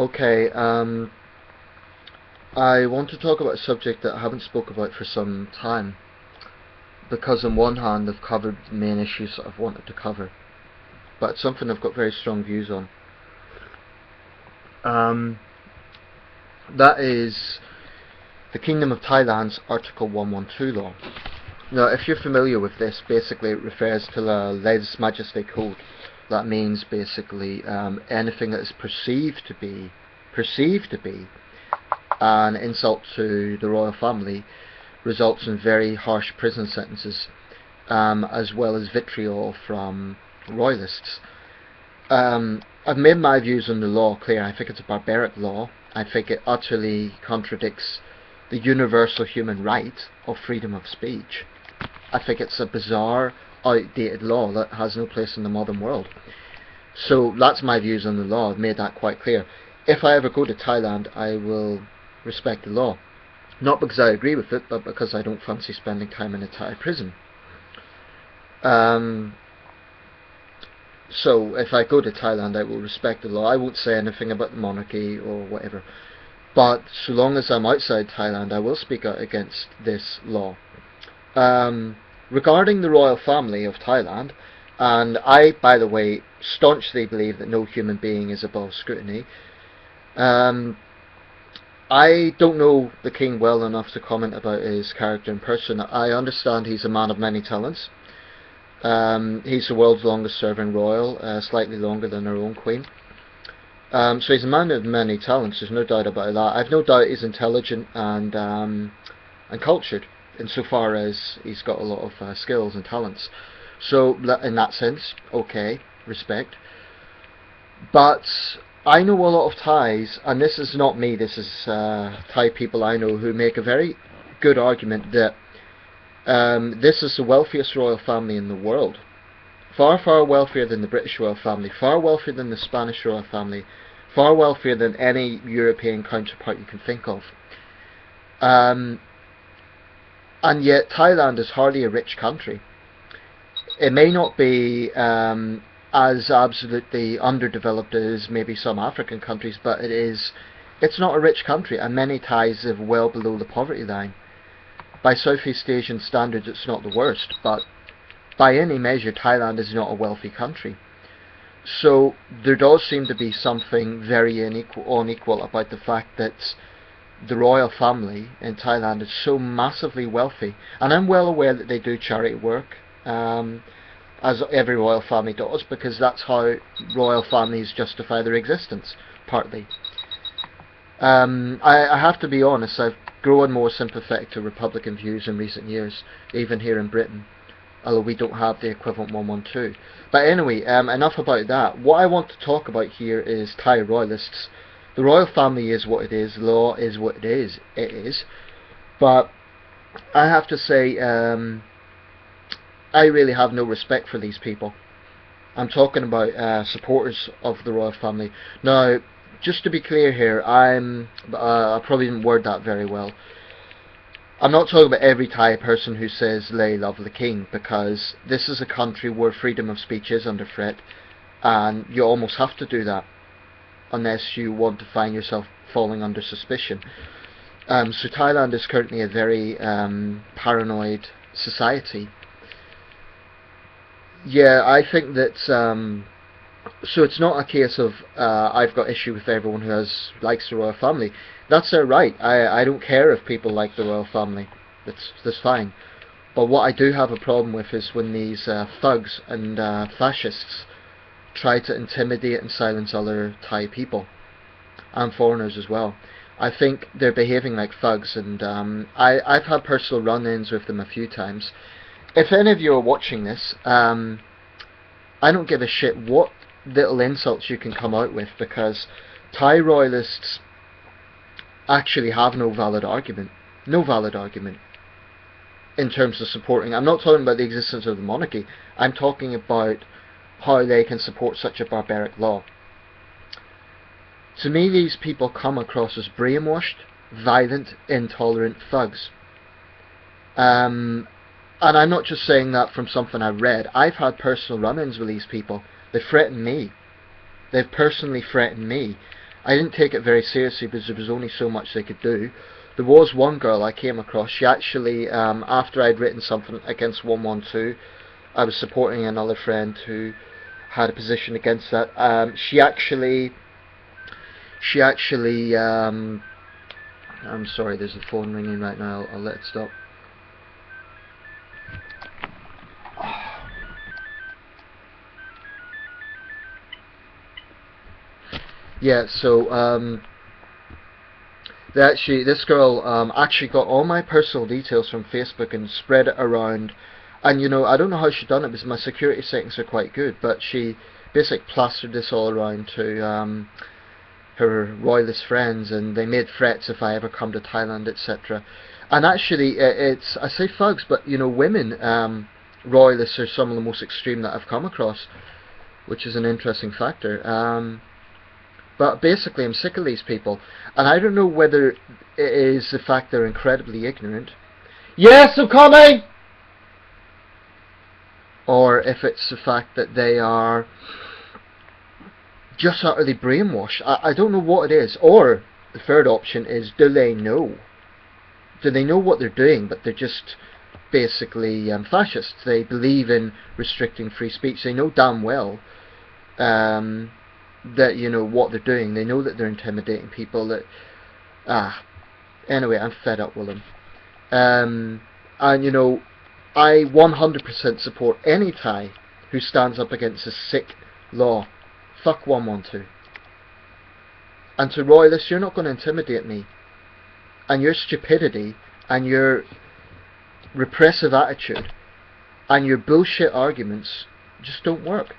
Okay, I want to talk about a subject that I haven't spoke about for some time, because on one hand I've covered the main issues that I've wanted to cover, but it's something I've got very strong views on. Um, that is the Kingdom of Thailand's Article 112 law. Now, if you're familiar with this, basically it refers to the lèse majesté code. That means basically anything that is perceived to be an insult to the royal family results in very harsh prison sentences, as well as vitriol from Royalists. I've made my views on the law clear. I think it's a barbaric law. I think it utterly contradicts the universal human right of freedom of speech. I think it's a bizarre, outdated law that has no place in the modern world. So that's my views on the law. I've made that quite clear. If I ever go to Thailand, I will respect the law. Not because I agree with it, but because I don't fancy spending time in a Thai prison. So if I go to Thailand, I will respect the law. I won't say anything about the monarchy or whatever. But so long as I'm outside Thailand, I will speak out against this law. Regarding the royal family of Thailand, and I, by the way, staunchly believe that no human being is above scrutiny. I don't know the king well enough to comment about his character in person. I understand he's a man of many talents. He's the world's longest serving royal, slightly longer than our own queen. So he's a man of many talents, there's no doubt about that. I've no doubt he's intelligent and cultured, insofar as he's got a lot of skills and talents. So in that sense, okay, respect. But I know a lot of Thais, and this is not me, this is Thai people I know, who make a very good argument that this is the wealthiest royal family in the world. Far, far wealthier than the British royal family, far wealthier than the Spanish royal family, far wealthier than any European counterpart you can think of. And yet Thailand is hardly a rich country. It may not be as absolutely underdeveloped as maybe some African countries, but it's not a rich country, and many Thais live well below the poverty line. By Southeast Asian standards, it's not the worst, but by any measure, Thailand is not a wealthy country. So there does seem to be something very unequal about the fact that the royal family in Thailand is so massively wealthy. And I'm well aware that they do charity work, as every royal family does, because that's how royal families justify their existence, partly. I have to be honest, I've grown more sympathetic to Republican views in recent years, even here in Britain, although we don't have the equivalent 112. But anyway, enough about that. What I want to talk about here is Thai Royalists. The royal family is what it is, law is what it is, but I have to say, I really have no respect for these people. I'm talking about supporters of the royal family. Now, just to be clear here, I probably didn't word that very well. I'm not talking about every Thai person who says they love the king, because this is a country where freedom of speech is under threat, and you almost have to do that unless you want to find yourself falling under suspicion. So Thailand is currently a very paranoid society. Yeah, I think that so it's not a case of I've got issue with everyone who likes the royal family. That's their right. I don't care if people like the royal family. That's fine. But what I do have a problem with is when these thugs and fascists try to intimidate and silence other Thai people and foreigners as well. I think they're behaving like thugs, and I've had personal run-ins with them a few times. If any of you are watching this, I don't give a shit what little insults you can come out with, because Thai Royalists actually have no valid argument. No valid argument in terms of supporting. I'm not talking about the existence of the monarchy. I'm talking about how they can support such a barbaric law. To me, these people come across as brainwashed, violent, intolerant thugs. And I'm not just saying that from something I've read. I've had personal run-ins with these people. They threaten me. They've personally threatened me. I didn't take it very seriously because there was only so much they could do. There was one girl I came across. She actually, after I'd written something against 112, I was supporting another friend who had a position against that. She actually, I'm sorry, there's a phone ringing right now. I'll let it stop. Yeah, so this girl actually got all my personal details from Facebook and spread it around. And I don't know how she done it because my security settings are quite good, but she basically plastered this all around to her Royalist friends, and they made threats if I ever come to Thailand, etc. And actually, I say thugs, but women Royalists are some of the most extreme that I've come across, which is an interesting factor. But basically, I'm sick of these people, and I don't know whether it is the fact they're incredibly ignorant. Yes, I'm coming! Or if it's the fact that they are just utterly brainwashed. I don't know what it is. Or the third option is, do they know? Do they know what they're doing, but they're just basically fascists? They believe in restricting free speech. They know damn well that what they're doing. They know that they're intimidating people. Anyway, I'm fed up with them. And I 100% support any Thai who stands up against a sick law. Fuck 112. And to Royalists, you're not going to intimidate me. And your stupidity and your repressive attitude and your bullshit arguments just don't work.